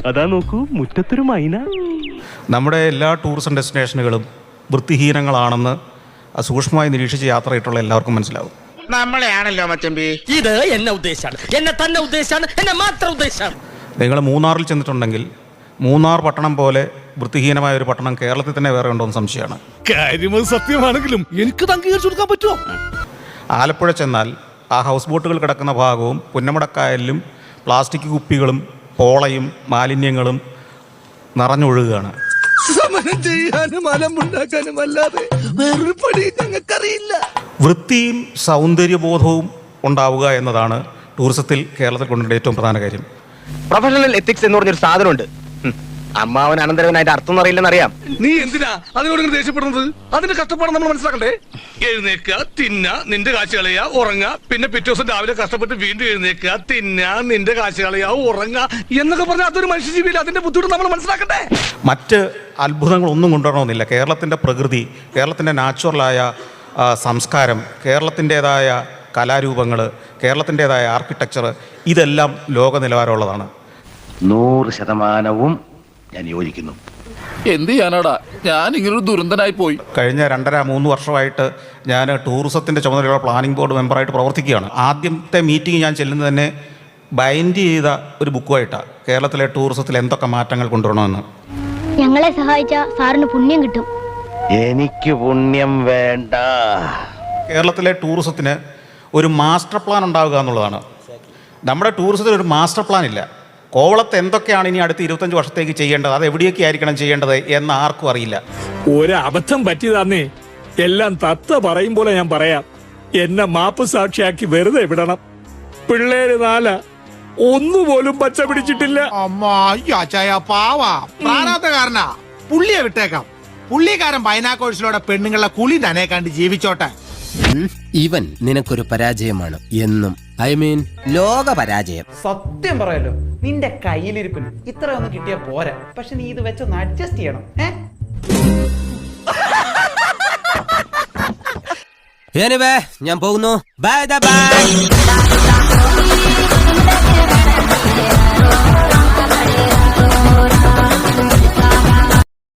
അതാ നോക്കൂ, മുറ്റത്തൊരു മൈന. നമ്മുടെ എല്ലാ ടൂറിസം ഡെസ്റ്റിനേഷനുകളും വൃത്തിഹീനങ്ങളാണെന്ന് സൂക്ഷ്മമായി നിരീക്ഷിച്ച് യാത്രയിട്ടുള്ള എല്ലാവർക്കും മനസ്സിലാവും. നമ്മളെയാണല്ലോ മച്ചമ്പി. ഇത് എന്നെ ഉദ്ദേശാണ്, എന്നെ തന്നെ ഉദ്ദേശാണ്, എന്നെ മാത്രം ഉദ്ദേശാണ്. നിങ്ങൾ മൂന്നാറിൽ ചെന്നിട്ടുണ്ടെങ്കിൽ മൂന്നാർ പട്ടണം പോലെ വൃത്തിഹീനമായ ഒരു പട്ടണം കേരളത്തിൽ തന്നെ വേറെ ഉണ്ടോ എന്ന് സംശയമാണ്. കാര്യം സത്യമാണെങ്കിലും എനിക്ക് അംഗീകരിച്ചു കൊടുക്കാൻ പറ്റുമോ? ആലപ്പുഴ ചെന്നാൽ ആ ഹൗസ് ബോട്ടുകൾ കിടക്കുന്ന ഭാഗവും പുന്നമടക്കായലിലും പ്ലാസ്റ്റിക് കുപ്പികളും പോളയും മാലിന്യങ്ങളും നിറഞ്ഞൊഴുകുകയാണ്. സമരം ചെയ്യാനും അലമ്പുണ്ടാക്കാനും അല്ലാതെ വേറൊരു പണി ഞങ്ങൾക്കറിയില്ല. വൃത്തിയും സൗന്ദര്യബോധവും ഉണ്ടാവുക എന്നതാണ് ടൂറിസത്തിൽ കേരളത്തിൽ കൊണ്ടുവരേണ്ട ഏറ്റവും പ്രധാന കാര്യം. പ്രൊഫഷണൽ എത്തിക്സ് എന്ന് പറഞ്ഞൊരു സാധനമുണ്ട്. അമ്മാവൻ അനന്തരവനായിട്ട് അർത്ഥം അറിയില്ലെന്നറിയാം. നീ എന്തിനാ അതിനോട് ദേഷ്യപ്പെടുന്നത്? അതിന്റെ കഷ്ടപ്പാട് നമ്മൾ മനസ്സിലാക്കണ്ടേ? എഴുന്നേക്കുക, തിന്ന, നിന്റെ കാശ് കളയുക, ഉറങ്ങുക, പിന്നെ പിറ്റേ ദിവസം രാവിലെ കഷ്ടപ്പെട്ട് വീണ്ടും എഴുന്നേക്കുക, തിന്ന, നിന്റെ കാശ് കളയുക, ഉറങ്ങുക എന്നൊക്കെ പറഞ്ഞാൽ അതൊരു മനുഷ്യജീവിയിൽ അതിന്റെ ബുദ്ധിമുട്ട് നമ്മൾ മനസ്സിലാക്കണ്ടേ? മറ്റ് അത്ഭുതങ്ങളൊന്നും കൊണ്ടുവരണമെന്നില്ല. കേരളത്തിൻ്റെ പ്രകൃതി, കേരളത്തിൻ്റെ നാച്ചുറലായ സംസ്കാരം, കേരളത്തിൻ്റെതായ കലാരൂപങ്ങൾ, കേരളത്തിൻ്റെതായ ആർക്കിടെക്ചർ, ഇതെല്ലാം ലോക നിലവാരമുള്ളതാണ്. 100% ഞാൻ യോജിക്കുന്നു. എന്ത് ചെയ്യാനാടാ, ഞാൻ ഇങ്ങനൊരു ദുരന്തനായി പോയി. കഴിഞ്ഞ 2.5-3 വർഷമായിട്ട് ഞാൻ ടൂറിസത്തിൻ്റെ ചുമതലയുള്ള പ്ലാനിംഗ് ബോർഡ് മെമ്പറായിട്ട് പ്രവർത്തിക്കുകയാണ്. ആദ്യത്തെ മീറ്റിംഗ് ഞാൻ ചെല്ലുന്നത് തന്നെ ബൈൻഡ് ചെയ്ത ഒരു ബുക്കുമായിട്ടാണ്, കേരളത്തിലെ ടൂറിസത്തിൽ എന്തൊക്കെ മാറ്റങ്ങൾ കൊണ്ടുവരണമെന്ന്. ഞങ്ങളെ സഹായിച്ച സാറിന് പുണ്യം കിട്ടും. എനിക്ക് പുണ്യം വേണ്ട. കേരളത്തിലെ ടൂറിസത്തിന് ഒരു മാസ്റ്റർ പ്ലാൻ ഉണ്ടാവുക എന്നുള്ളതാണ്. നമ്മുടെ ടൂറിസത്തിന് ഒരു മാസ്റ്റർ പ്ലാൻ ഇല്ല. കോവളത്ത് എന്തൊക്കെയാണ് ഇനി അടുത്ത 25 വർഷത്തേക്ക് ചെയ്യേണ്ടത്, അത് എവിടെയൊക്കെ ആയിരിക്കണം ചെയ്യേണ്ടത് എന്ന് ആർക്കും അറിയില്ല. ഒരബദ്ധം പറ്റിയതാന്നേ, എല്ലാം തത്ത പറയും പോലെ ഞാൻ പറയാം. എന്നെ മാപ്പ് സാക്ഷിയാക്കി വെറുതെ വിടണം. പിള്ളേര് 4 ഒന്നുപോലും പച്ച പിടിച്ചിട്ടില്ല. പ്രാരാബ്ധകാരനാ, പുള്ളിയെ വിട്ടേക്കാം. പുള്ളിക്കാരൻ ബൈനാക്കോഴ്സിലൂടെ പെണ്ണുങ്ങളെ കുളി തന്നെ കണ്ട് ജീവിച്ചോട്ടെ. ഇവൻ നിനക്കൊരു പരാജയമാണ് എന്നും. ഐ മീൻ ലോക പരാജയം. സത്യം പറയല്ലോ, നിന്റെ കയ്യിലിരിപ്പിന് ഇത്രയൊന്നും കിട്ടിയാ പോരാ. പക്ഷെ നീ ഇത് വെച്ചൊന്ന് അഡ്ജസ്റ്റ് ചെയ്യണം. ഞാൻ പോകുന്നു. Bye bye.